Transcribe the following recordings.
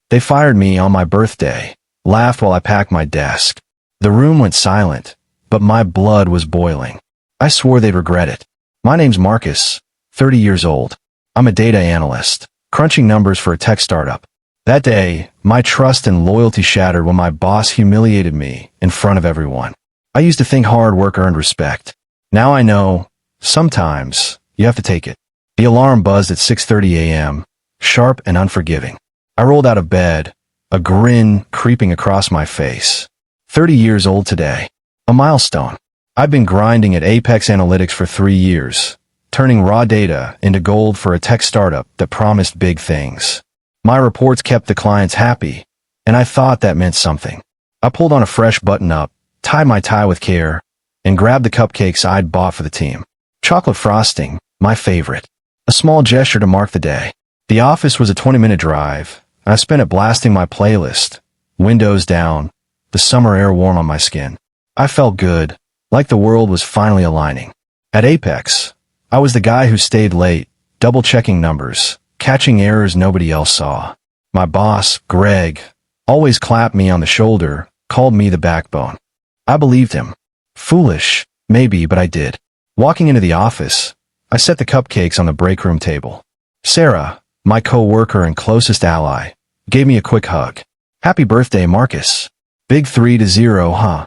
They fired me on my birthday, laughed while I packed my desk. The room went silent, but my blood was boiling. I swore they'd regret it. My name's Marcus, 30 years old. I'm a data analyst, crunching numbers for a tech startup. That day, my trust and loyalty shattered when my boss humiliated me in front of everyone. I used to think hard work earned respect. Now I know, sometimes, you have to take it. The alarm buzzed at 6:30 a.m., sharp and unforgiving. I rolled out of bed, a grin creeping across my face. 30 years old today. A milestone. I've been grinding at Apex Analytics for 3 years, turning raw data into gold for a tech startup that promised big things. My reports kept the clients happy, and I thought that meant something. I pulled on a fresh button-up, tied my tie with care, and grabbed the cupcakes I'd bought for the team. Chocolate frosting, my favorite. A small gesture to mark the day. The office was a 20-minute drive, and I spent it blasting my playlist, windows down, the summer air warm on my skin. I felt good, like the world was finally aligning. At Apex, I was the guy who stayed late, double-checking numbers, catching errors nobody else saw. My boss, Greg, always clapped me on the shoulder, called me the backbone. I believed him. Foolish, maybe, but I did. Walking into the office, I set the cupcakes on the break room table. Sarah, my co-worker and closest ally, gave me a quick hug. Happy birthday, Marcus. Big 3-0, huh?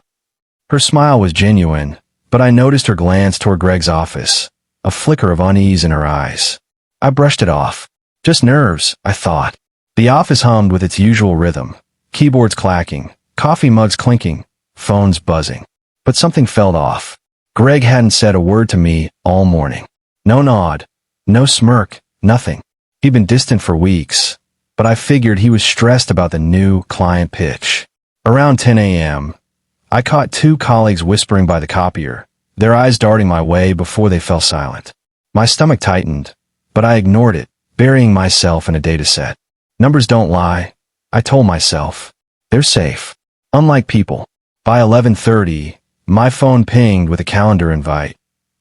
Her smile was genuine, but I noticed her glance toward Greg's office, a flicker of unease in her eyes. I brushed it off. Just nerves, I thought. The office hummed with its usual rhythm, keyboards clacking, coffee mugs clinking, phones buzzing. But something felt off. Greg hadn't said a word to me all morning. No nod, no smirk, nothing. He'd been distant for weeks, but I figured he was stressed about the new client pitch. Around 10 a.m., I caught 2 colleagues whispering by the copier, their eyes darting my way before they fell silent. My stomach tightened, but I ignored it, burying myself in a data set. Numbers don't lie, I told myself. They're safe. Unlike people. By 11:30, my phone pinged with a calendar invite.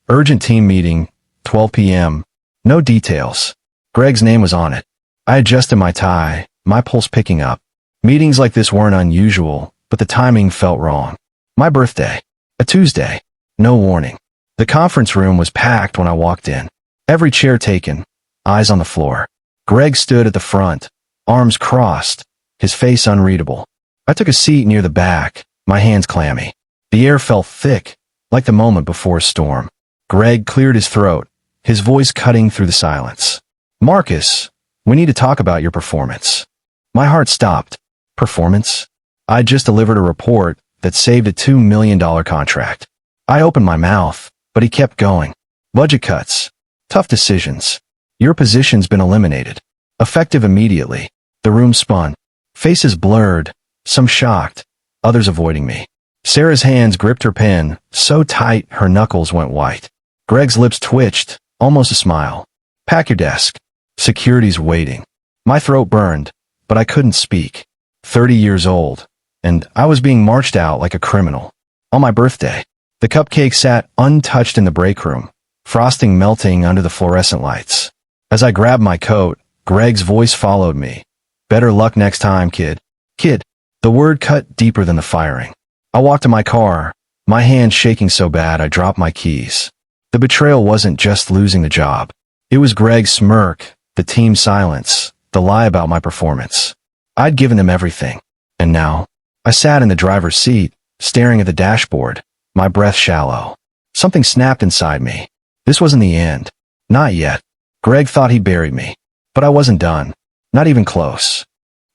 Urgent team meeting, 12 p.m. No details. Greg's name was on it. I adjusted my tie, my pulse picking up. Meetings like this weren't unusual, but the timing felt wrong. My birthday. A Tuesday. No warning. The conference room was packed when I walked in. Every chair taken, eyes on the floor. Greg stood at the front, arms crossed, his face unreadable. I took a seat near the back, my hands clammy. The air felt thick, like the moment before a storm. Greg cleared his throat, his voice cutting through the silence. Marcus, we need to talk about your performance. My heart stopped. Performance? I'd just delivered a report that saved a $2 million contract. I opened my mouth, but he kept going. Budget cuts. Tough decisions. Your position's been eliminated. Effective immediately. The room spun. Faces blurred, some shocked, others avoiding me. Sarah's hands gripped her pen, so tight her knuckles went white. Greg's lips twitched, almost a smile. Pack your desk. Security's waiting. My throat burned, but I couldn't speak. 30 years old, and I was being marched out like a criminal. On my birthday, the cupcake sat untouched in the break room, frosting melting under the fluorescent lights. As I grabbed my coat, Greg's voice followed me. Better luck next time, kid. Kid. The word cut deeper than the firing. I walked to my car, my hand shaking so bad I dropped my keys. The betrayal wasn't just losing the job. It was Greg's smirk, the team's silence, the lie about my performance. I'd given them everything. And now, I sat in the driver's seat, staring at the dashboard, my breath shallow. Something snapped inside me. This wasn't the end. Not yet. Greg thought he buried me. But I wasn't done. Not even close.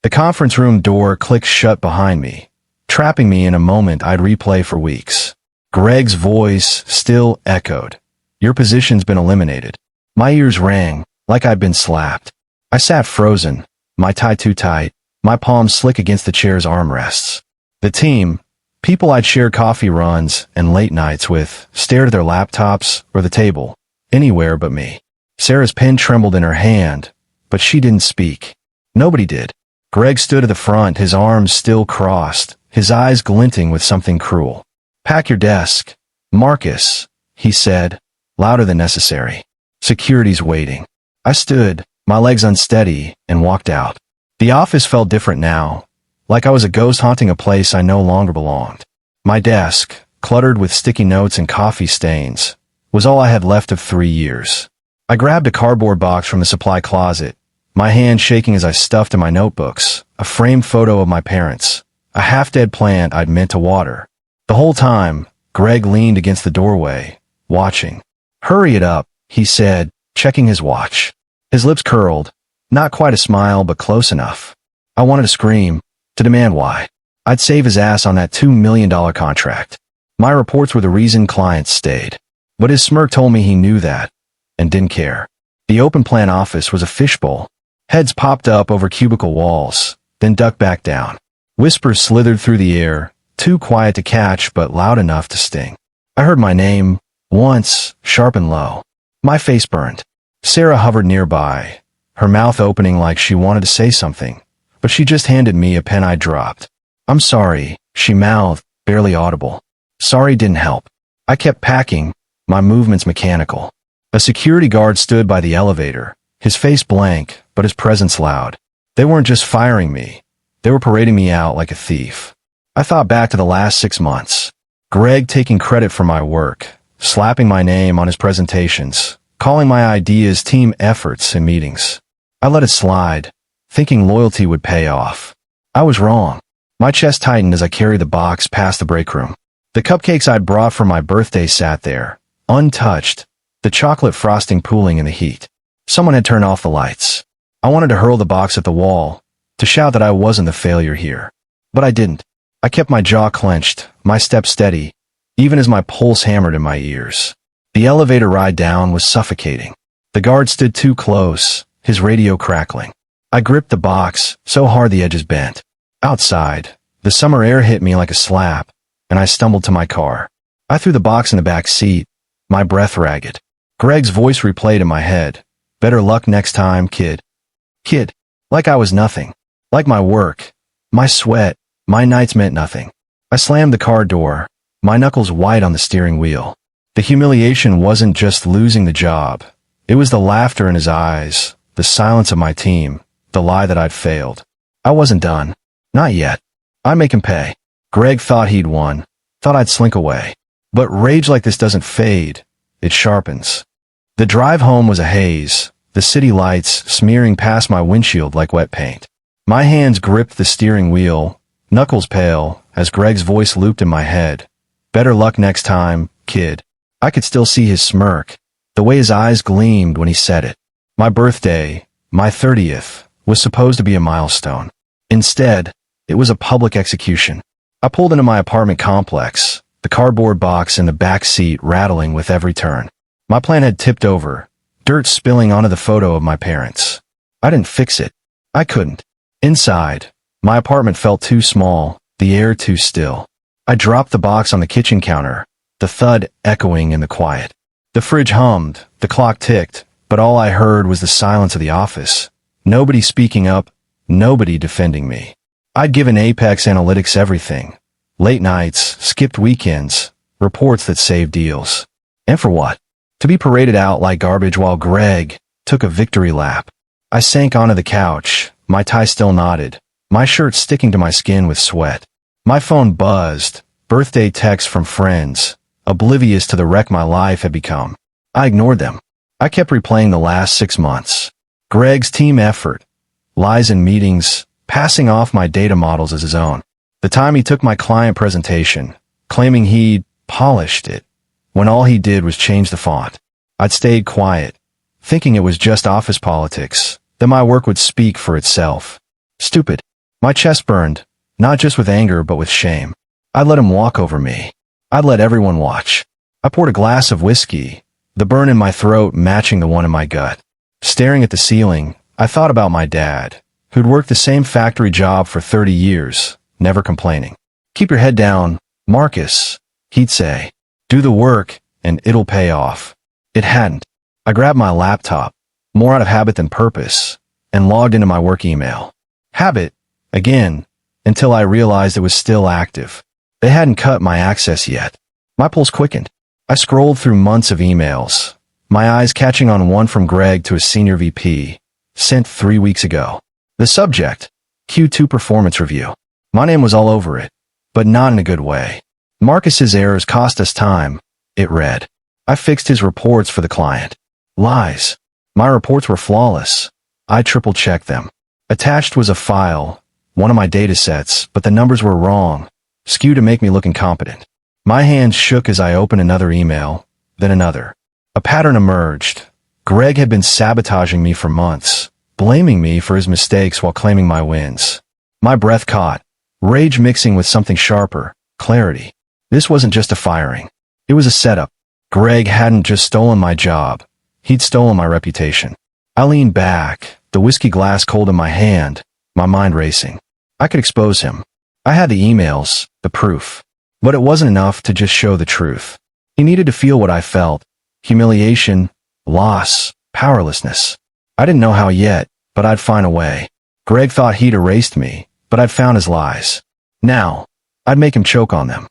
The conference room door clicked shut behind me, trapping me in a moment I'd replay for weeks. Greg's voice still echoed. Your position's been eliminated. My ears rang, like I'd been slapped. I sat frozen, my tie too tight, my palms slick against the chair's armrests. The team, people I'd shared coffee runs and late nights with, stared at their laptops or the table, anywhere but me. Sarah's pen trembled in her hand, but she didn't speak. Nobody did. Greg stood at the front, his arms still crossed, his eyes glinting with something cruel. Pack your desk. Marcus, he said, louder than necessary. Security's waiting. I stood, my legs unsteady, and walked out. The office felt different now, like I was a ghost haunting a place I no longer belonged. My desk, cluttered with sticky notes and coffee stains, was all I had left of 3 years. I grabbed a cardboard box from the supply closet, my hand shaking as I stuffed in my notebooks, a framed photo of my parents, a half-dead plant I'd meant to water. The whole time, Greg leaned against the doorway, watching. "Hurry it up," he said, checking his watch. His lips curled, not quite a smile but close enough. I wanted to scream, to demand why. I'd save his ass on that $2 million contract. My reports were the reason clients stayed. But his smirk told me he knew that, and didn't care. The open plan office was a fishbowl. Heads popped up over cubicle walls, then ducked back down. Whispers slithered through the air, too quiet to catch but loud enough to sting. I heard my name, once, sharp and low. My face burned. Sarah hovered nearby, her mouth opening like she wanted to say something, but she just handed me a pen I dropped. "I'm sorry," she mouthed, barely audible. Sorry didn't help. I kept packing, my movements mechanical. A security guard stood by the elevator, his face blank, but his presence loud. They weren't just firing me. They were parading me out like a thief. I thought back to the last 6 months. Greg taking credit for my work, slapping my name on his presentations, calling my ideas team efforts in meetings. I let it slide, thinking loyalty would pay off. I was wrong. My chest tightened as I carried the box past the break room. The cupcakes I'd brought for my birthday sat there, untouched, the chocolate frosting pooling in the heat. Someone had turned off the lights. I wanted to hurl the box at the wall, to shout that I wasn't the failure here. But I didn't. I kept my jaw clenched, my step steady, even as my pulse hammered in my ears. The elevator ride down was suffocating. The guard stood too close, his radio crackling. I gripped the box, so hard the edges bent. Outside, the summer air hit me like a slap, and I stumbled to my car. I threw the box in the back seat, my breath ragged. Greg's voice replayed in my head. "Better luck next time, kid." Kid. Like I was nothing. Like my work, my sweat, my nights meant nothing. I slammed the car door, my knuckles white on the steering wheel. The humiliation wasn't just losing the job. It was the laughter in his eyes, the silence of my team, the lie that I'd failed. I wasn't done. Not yet. I'd make him pay. Greg thought he'd won, thought I'd slink away. But rage like this doesn't fade, it sharpens. The drive home was a haze, the city lights smearing past my windshield like wet paint. My hands gripped the steering wheel, knuckles pale, as Greg's voice looped in my head. "Better luck next time, kid." I could still see his smirk, the way his eyes gleamed when he said it. My birthday, my 30th, was supposed to be a milestone. Instead, it was a public execution. I pulled into my apartment complex, the cardboard box in the back seat rattling with every turn. My plan had tipped over, dirt spilling onto the photo of my parents. I didn't fix it. I couldn't. Inside, my apartment felt too small, the air too still. I dropped the box on the kitchen counter, the thud echoing in the quiet. The fridge hummed, the clock ticked, but all I heard was the silence of the office. Nobody speaking up, nobody defending me. I'd given Apex Analytics everything. Late nights, skipped weekends, reports that saved deals. And for what? To be paraded out like garbage while Greg took a victory lap. I sank onto the couch, my tie still knotted, my shirt sticking to my skin with sweat. My phone buzzed, birthday texts from friends, oblivious to the wreck my life had become. I ignored them. I kept replaying the last 6 months. Greg's team effort, lies in meetings, passing off my data models as his own. The time he took my client presentation, claiming he'd polished it, when all he did was change the font. I'd stayed quiet, thinking it was just office politics, that my work would speak for itself. Stupid. My chest burned, not just with anger but with shame. I'd let him walk over me. I'd let everyone watch. I poured a glass of whiskey, the burn in my throat matching the one in my gut. Staring at the ceiling, I thought about my dad, who'd worked the same factory job for 30 years, never complaining. "Keep your head down, Marcus," he'd say. "Do the work, and it'll pay off." It hadn't. I grabbed my laptop, more out of habit than purpose, and logged into my work email. Habit, again, until I realized it was still active. They hadn't cut my access yet. My pulse quickened. I scrolled through months of emails, my eyes catching on one from Greg to a senior VP, sent 3 weeks ago. The subject, Q2 performance review. My name was all over it, but not in a good way. Marcus's errors cost us time, it read. I fixed his reports for the client. Lies. My reports were flawless. I triple-checked them. Attached was a file, one of my datasets, but the numbers were wrong, skewed to make me look incompetent. My hands shook as I opened another email, then another. A pattern emerged. Greg had been sabotaging me for months, blaming me for his mistakes while claiming my wins. My breath caught, rage mixing with something sharper, clarity. This wasn't just a firing. It was a setup. Greg hadn't just stolen my job. He'd stolen my reputation. I leaned back, the whiskey glass cold in my hand, my mind racing. I could expose him. I had the emails, the proof. But it wasn't enough to just show the truth. He needed to feel what I felt. Humiliation, loss, powerlessness. I didn't know how yet, but I'd find a way. Greg thought he'd erased me, but I'd found his lies. Now, I'd make him choke on them.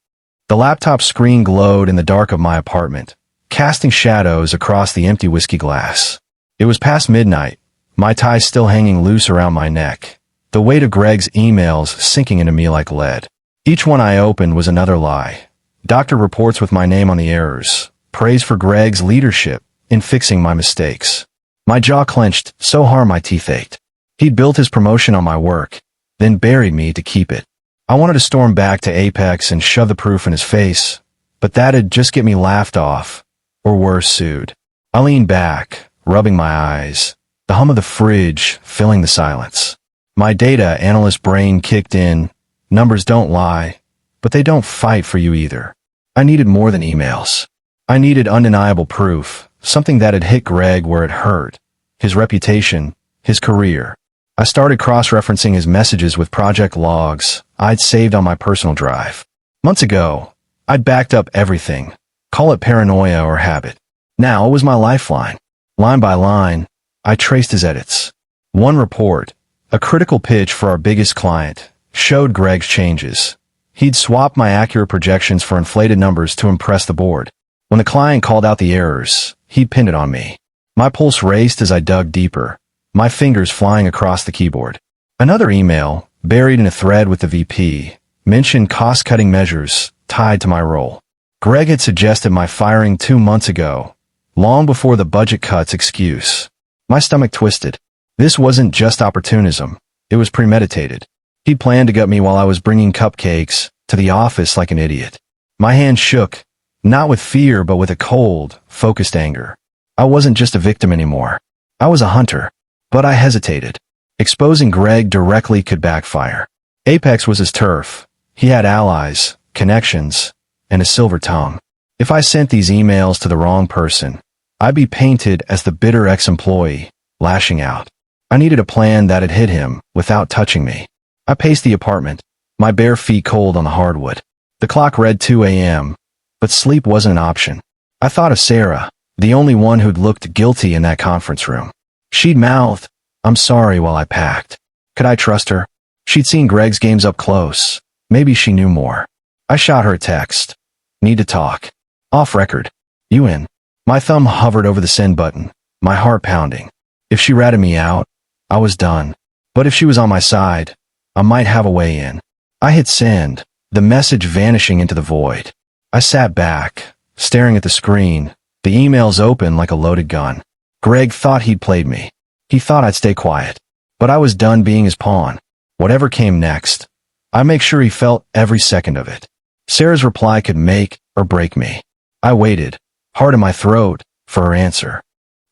The laptop screen glowed in the dark of my apartment, casting shadows across the empty whiskey glass. It was past midnight, my tie still hanging loose around my neck, the weight of Greg's emails sinking into me like lead. Each one I opened was another lie. Doctor reports with my name on the errors, praise for Greg's leadership in fixing my mistakes. My jaw clenched so hard my teeth ached. He'd built his promotion on my work, then buried me to keep it. I wanted to storm back to Apex and shove the proof in his face, but that'd just get me laughed off, or worse, sued. I leaned back, rubbing my eyes, the hum of the fridge filling the silence. My data analyst brain kicked in. Numbers don't lie, but they don't fight for you either. I needed more than emails. I needed undeniable proof, something that had hit Greg where it hurt. His reputation, his career. I started cross-referencing his messages with project logs I'd saved on my personal drive. Months ago, I'd backed up everything. Call it paranoia or habit. Now it was my lifeline. Line by line, I traced his edits. One report, a critical pitch for our biggest client, showed Greg's changes. He'd swapped my accurate projections for inflated numbers to impress the board. When the client called out the errors, he'd pinned it on me. My pulse raced as I dug deeper, my fingers flying across the keyboard. Another email, buried in a thread with the VP, mentioned cost-cutting measures tied to my role. Greg had suggested my firing 2 months ago, long before the budget cuts excuse. My stomach twisted. This wasn't just opportunism. It was premeditated. He'd planned to gut me while I was bringing cupcakes to the office like an idiot. My hand shook, not with fear but with a cold, focused anger. I wasn't just a victim anymore. I was a hunter. But I hesitated. Exposing Greg directly could backfire. Apex was his turf. He had allies, connections, and a silver tongue. If I sent these emails to the wrong person, I'd be painted as the bitter ex-employee, lashing out. I needed a plan that'd hit him without touching me. I paced the apartment, my bare feet cold on the hardwood. The clock read 2 a.m., but sleep wasn't an option. I thought of Sarah, the only one who'd looked guilty in that conference room. She'd mouthed, "I'm sorry," while I packed. Could I trust her? She'd seen Greg's games up close. Maybe she knew more. I shot her a text. "Need to talk. Off record. You in?" My thumb hovered over the send button, my heart pounding. If she ratted me out, I was done. But if she was on my side, I might have a way in. I hit send, the message vanishing into the void. I sat back, staring at the screen, the emails open like a loaded gun. Greg thought he'd played me. He thought I'd stay quiet. But I was done being his pawn. Whatever came next, I'd make sure he felt every second of it. Sarah's reply could make or break me. I waited, heart in my throat, for her answer.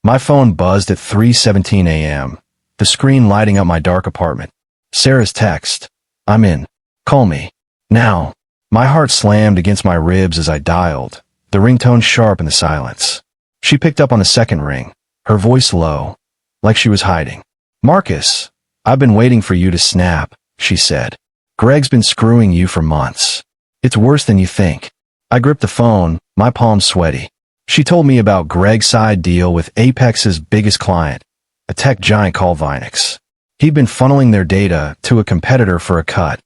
My phone buzzed at 3:17 a.m., the screen lighting up my dark apartment. Sarah's text. "I'm in. Call me. Now." My heart slammed against my ribs as I dialed, the ringtone sharp in the silence. She picked up on the second ring, her voice low, like she was hiding. "Marcus, I've been waiting for you to snap," she said. "Greg's been screwing you for months. It's worse than you think." I gripped the phone, my palms sweaty. She told me about Greg's side deal with Apex's biggest client, a tech giant called Vinex. He'd been funneling their data to a competitor for a cut,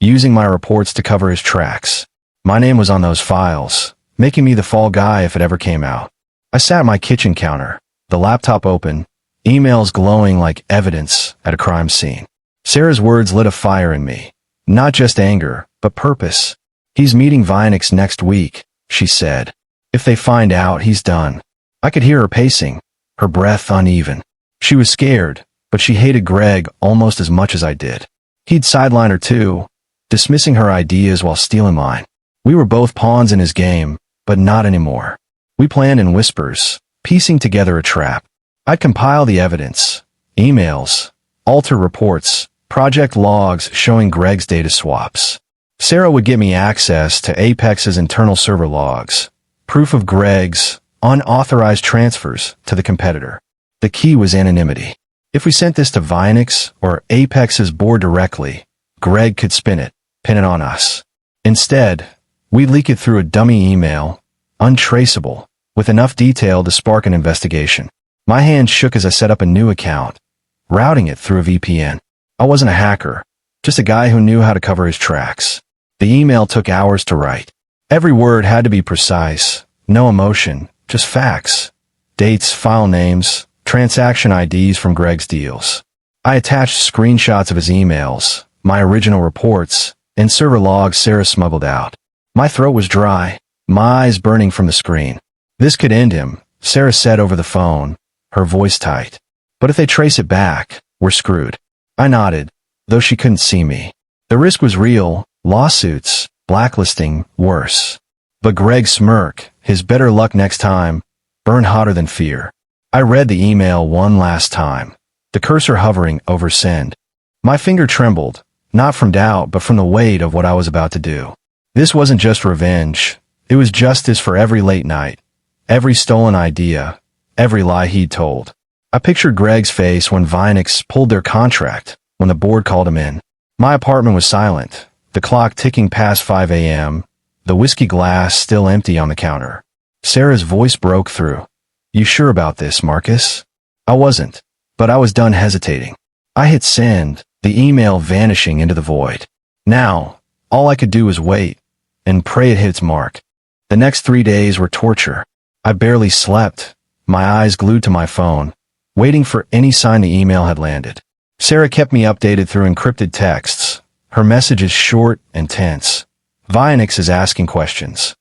using my reports to cover his tracks. My name was on those files, making me the fall guy if it ever came out. I sat at my kitchen counter, the laptop open, emails glowing like evidence at a crime scene. Sarah's words lit a fire in me. Not just anger, but purpose. He's meeting Vinix next week, she said. If they find out, he's done. I could hear her pacing, her breath uneven. She was scared, but she hated Greg almost as much as I did. He'd sideline her too, dismissing her ideas while stealing mine. We were both pawns in his game, but not anymore. We planned in whispers, piecing together a trap. I'd compile the evidence, emails, alter reports, project logs showing Greg's data swaps. Sarah would get me access to Apex's internal server logs, proof of Greg's unauthorized transfers to the competitor. The key was anonymity. If we sent this to Vinix or Apex's board directly, Greg could spin it, pin it on us. Instead, we'd leak it through a dummy email, untraceable, with enough detail to spark an investigation. My hand shook as I set up a new account, routing it through a VPN. I wasn't a hacker, just a guy who knew how to cover his tracks. The email took hours to write. Every word had to be precise, no emotion, just facts. Dates, file names, transaction IDs from Greg's deals. I attached screenshots of his emails, my original reports, and server logs Sarah smuggled out. My throat was dry, my eyes burning from the screen. This could end him, Sarah said over the phone, her voice tight. But if they trace it back, we're screwed. I nodded, though she couldn't see me. The risk was real, lawsuits, blacklisting, worse. But Greg's smirk, his better luck next time, burned hotter than fear. I read the email one last time, the cursor hovering over send. My finger trembled, not from doubt but from the weight of what I was about to do. This wasn't just revenge, it was justice for every late night, every stolen idea, every lie he'd told. I pictured Greg's face when Vinix pulled their contract, when the board called him in. My apartment was silent, the clock ticking past 5 a.m., the whiskey glass still empty on the counter. Sarah's voice broke through. You sure about this, Marcus? I wasn't, but I was done hesitating. I hit send, the email vanishing into the void. Now, all I could do was wait, and pray it hit its mark. The next 3 days were torture. I barely slept, my eyes glued to my phone, waiting for any sign the email had landed. Sarah kept me updated through encrypted texts, her messages short and tense. Vinix is asking questions.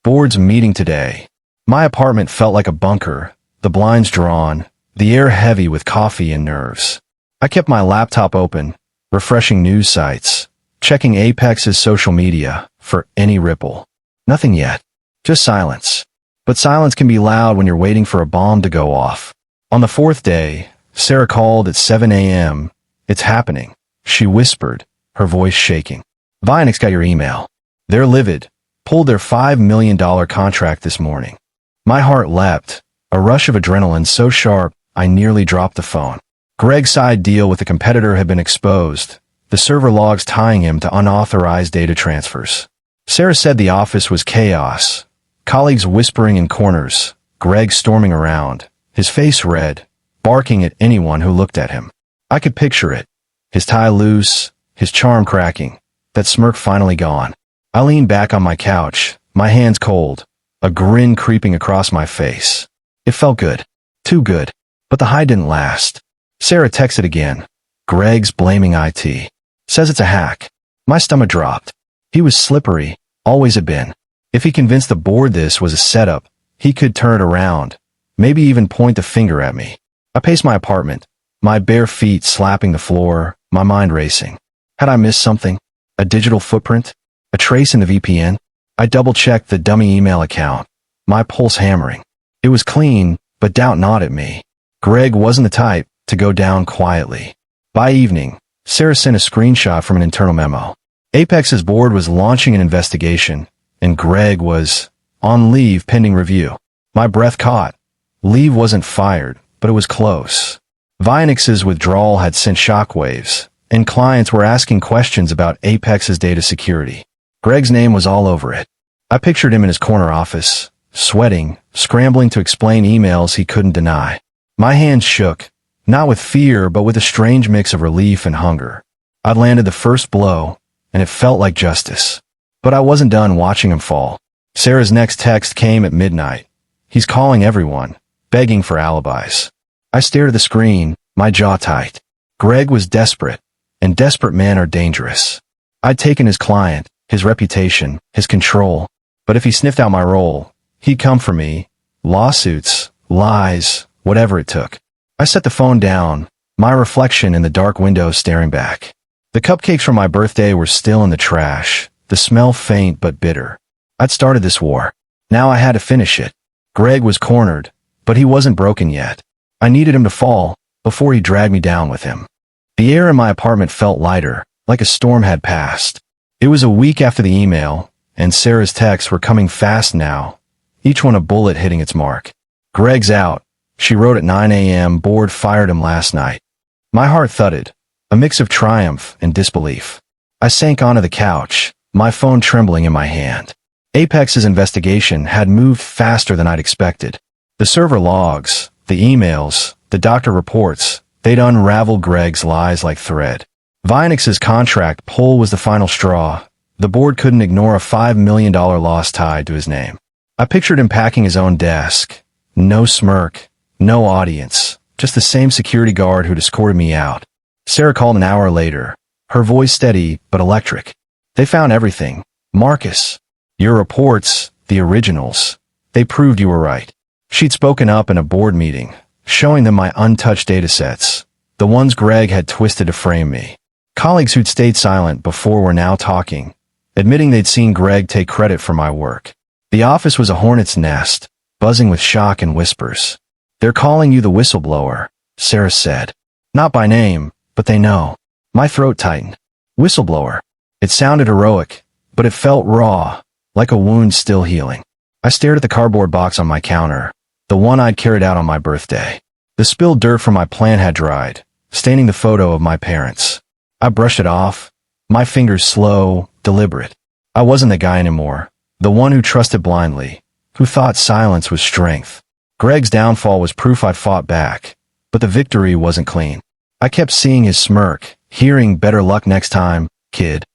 Board's meeting today. My apartment felt like a bunker, the blinds drawn, the air heavy with coffee and nerves. I kept my laptop open, refreshing news sites, checking Apex's social media for any ripple. Nothing yet. Just silence. But silence can be loud when you're waiting for a bomb to go off. On the fourth day, Sarah called at 7 a.m. It's happening, she whispered, her voice shaking. Vinix got your email. They're livid. Pulled their $5 million contract this morning. My heart leapt, a rush of adrenaline so sharp I nearly dropped the phone. Greg's side deal with the competitor had been exposed, the server logs tying him to unauthorized data transfers. Sarah said the office was chaos, colleagues whispering in corners, Greg storming around, his face red, barking at anyone who looked at him. I could picture it, his tie loose, his charm cracking, that smirk finally gone. I leaned back on my couch, my hands cold, a grin creeping across my face. It felt good. Too good. But the high didn't last. Sarah texted again. Greg's blaming IT. Says it's a hack. My stomach dropped. He was slippery, always had been. If he convinced the board this was a setup, he could turn it around, maybe even point the finger at me. I paced my apartment, my bare feet slapping the floor, my mind racing. Had I missed something? A digital footprint? A trace in the VPN? I double-checked the dummy email account, my pulse hammering. It was clean, but doubt gnawed at me. Greg wasn't the type to go down quietly. By evening, Sarah sent a screenshot from an internal memo. Apex's board was launching an investigation, and Greg was on leave pending review. My breath caught. Leave wasn't fired, but it was close. Vinix's withdrawal had sent shockwaves, and clients were asking questions about Apex's data security. Greg's name was all over it. I pictured him in his corner office, sweating, scrambling to explain emails he couldn't deny. My hands shook, not with fear but with a strange mix of relief and hunger. I'd landed the first blow, and it felt like justice. But I wasn't done watching him fall. Sarah's next text came at midnight. He's calling everyone, begging for alibis. I stared at the screen, my jaw tight. Greg was desperate, and desperate men are dangerous. I'd taken his client, his reputation, his control, but if he sniffed out my role, he'd come for me. Lawsuits, lies, whatever it took. I set the phone down, my reflection in the dark window staring back. The cupcakes from my birthday were still in the trash, the smell faint but bitter. I'd started this war. Now I had to finish it. Greg was cornered, but he wasn't broken yet. I needed him to fall before he dragged me down with him. The air in my apartment felt lighter, like a storm had passed. It was a week after the email, and Sarah's texts were coming fast now, each one a bullet hitting its mark. Greg's out, she wrote at 9 a.m. Board fired him last night. My heart thudded, a mix of triumph and disbelief. I sank onto the couch, my phone trembling in my hand. Apex's investigation had moved faster than I'd expected. The server logs, the emails, the doctor reports, they'd unraveled Greg's lies like thread. Vinex's contract pull was the final straw. The board couldn't ignore a $5 million loss tied to his name. I pictured him packing his own desk. No smirk, no audience, just the same security guard who'd escorted me out. Sarah called an hour later, her voice steady but electric. They found everything. Marcus, your reports, the originals, they proved you were right. She'd spoken up in a board meeting, showing them my untouched datasets, the ones Greg had twisted to frame me. Colleagues who'd stayed silent before were now talking, admitting they'd seen Greg take credit for my work. The office was a hornet's nest, buzzing with shock and whispers. They're calling you the whistleblower, Sarah said. Not by name, but they know. My throat tightened. Whistleblower. It sounded heroic, but it felt raw, like a wound still healing. I stared at the cardboard box on my counter, the one I'd carried out on my birthday. The spilled dirt from my plant had dried, staining the photo of my parents. I brushed it off, my fingers slow, deliberate. I wasn't the guy anymore, the one who trusted blindly, who thought silence was strength. Greg's downfall was proof I'd fought back, but the victory wasn't clean. I kept seeing his smirk, hearing better luck next time, kid.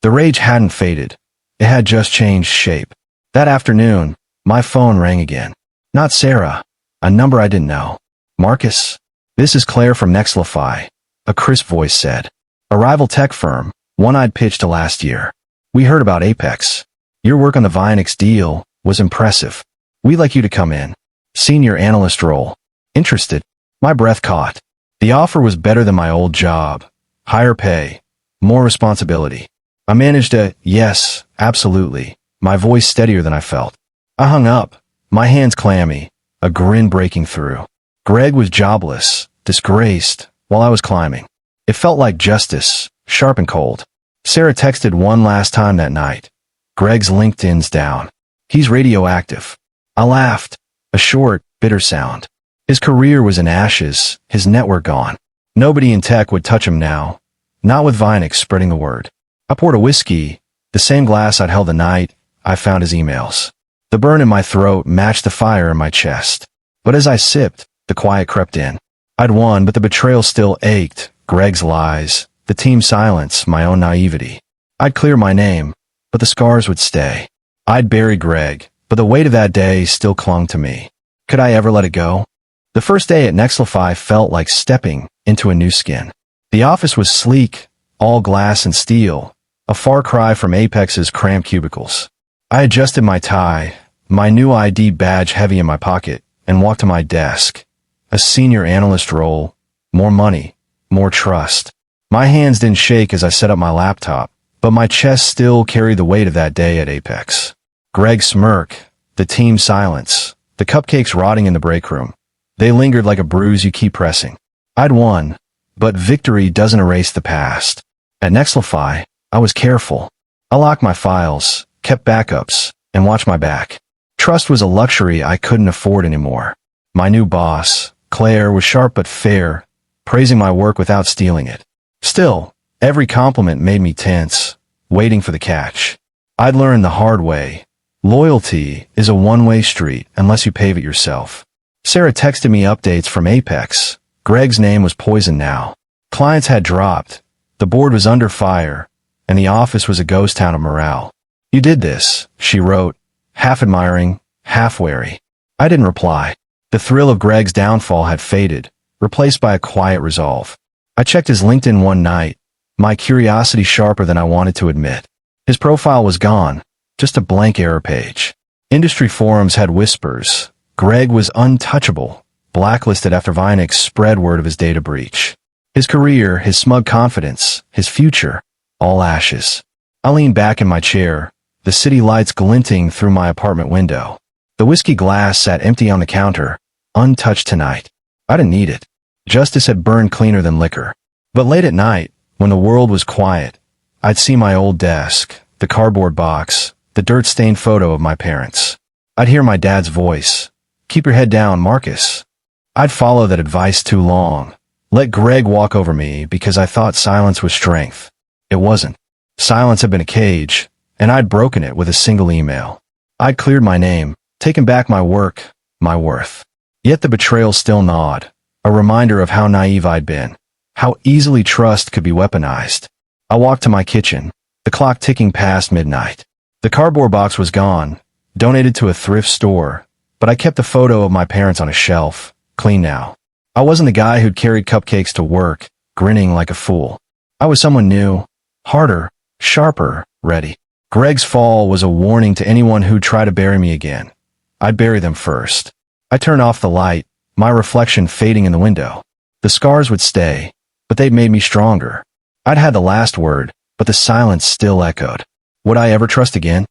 The rage hadn't faded. It had just changed shape. That afternoon, my phone rang again. Not Sarah, a number I didn't know. Marcus, this is Claire from Nextlify, a crisp voice said. A rival tech firm, one I'd pitched to last year. We heard about Apex. Your work on the Vinex deal was impressive. We'd like you to come in. Senior analyst role. Interested? My breath caught. The offer was better than my old job. Higher pay. More responsibility. I managed a, yes, absolutely, my voice steadier than I felt. I hung up, my hands clammy, a grin breaking through. Greg was jobless, disgraced, while I was climbing. It felt like justice, sharp and cold. Sarah texted one last time that night. Greg's LinkedIn's down. He's radioactive. I laughed, a short, bitter sound. His career was in ashes, his network gone. Nobody in tech would touch him now, not with Vinex spreading the word. I poured a whiskey, the same glass I'd held the night I found his emails. The burn in my throat matched the fire in my chest. But as I sipped, the quiet crept in. I'd won, but the betrayal still ached. Greg's lies, the team's silence, my own naivety. I'd clear my name, but the scars would stay. I'd buried Greg, but the weight of that day still clung to me. Could I ever let it go? The first day at Nextlify felt like stepping into a new skin. The office was sleek, all glass and steel, a far cry from Apex's cramped cubicles. I adjusted my tie, my new ID badge heavy in my pocket, and walked to my desk. A senior analyst role, more money, more trust. My hands didn't shake as I set up my laptop, but my chest still carried the weight of that day at Apex. Greg's smirk, the team's silence, the cupcakes rotting in the break room. They lingered like a bruise you keep pressing. I'd won, but victory doesn't erase the past. At Nextlify, I was careful. I locked my files, kept backups, and watched my back. Trust was a luxury I couldn't afford anymore. My new boss, Claire, was sharp but fair, praising my work without stealing it. Still, every compliment made me tense, waiting for the catch. I'd learned the hard way. Loyalty is a one-way street unless you pave it yourself. Sarah texted me updates from Apex. Greg's name was poisoned now. Clients had dropped. The board was under fire, and the office was a ghost town of morale. You did this, she wrote, half admiring, half wary. I didn't reply. The thrill of Greg's downfall had faded, replaced by a quiet resolve. I checked his LinkedIn one night, my curiosity sharper than I wanted to admit. His profile was gone, just a blank error page. Industry forums had whispers. Greg was untouchable, blacklisted after Vinex spread word of his data breach. His career, his smug confidence, his future, all ashes. I leaned back in my chair, the city lights glinting through my apartment window. The whiskey glass sat empty on the counter, untouched tonight. I didn't need it. Justice had burned cleaner than liquor. But late at night, when the world was quiet, I'd see my old desk, the cardboard box, the dirt-stained photo of my parents. I'd hear my dad's voice. "Keep your head down, Marcus." I'd follow that advice too long. Let Greg walk over me because I thought silence was strength. It wasn't. Silence had been a cage, and I'd broken it with a single email. I'd cleared my name, taken back my work, my worth. Yet the betrayal still gnawed, a reminder of how naive I'd been, how easily trust could be weaponized. I walked to my kitchen, the clock ticking past midnight. The cardboard box was gone, donated to a thrift store, but I kept the photo of my parents on a shelf, clean now. I wasn't the guy who'd carried cupcakes to work, grinning like a fool. I was someone new, harder, sharper, ready. Greg's fall was a warning to anyone who'd try to bury me again. I'd bury them first. I turned off the light, my reflection fading in the window. The scars would stay, but they'd made me stronger. I'd had the last word, but the silence still echoed. Would I ever trust again?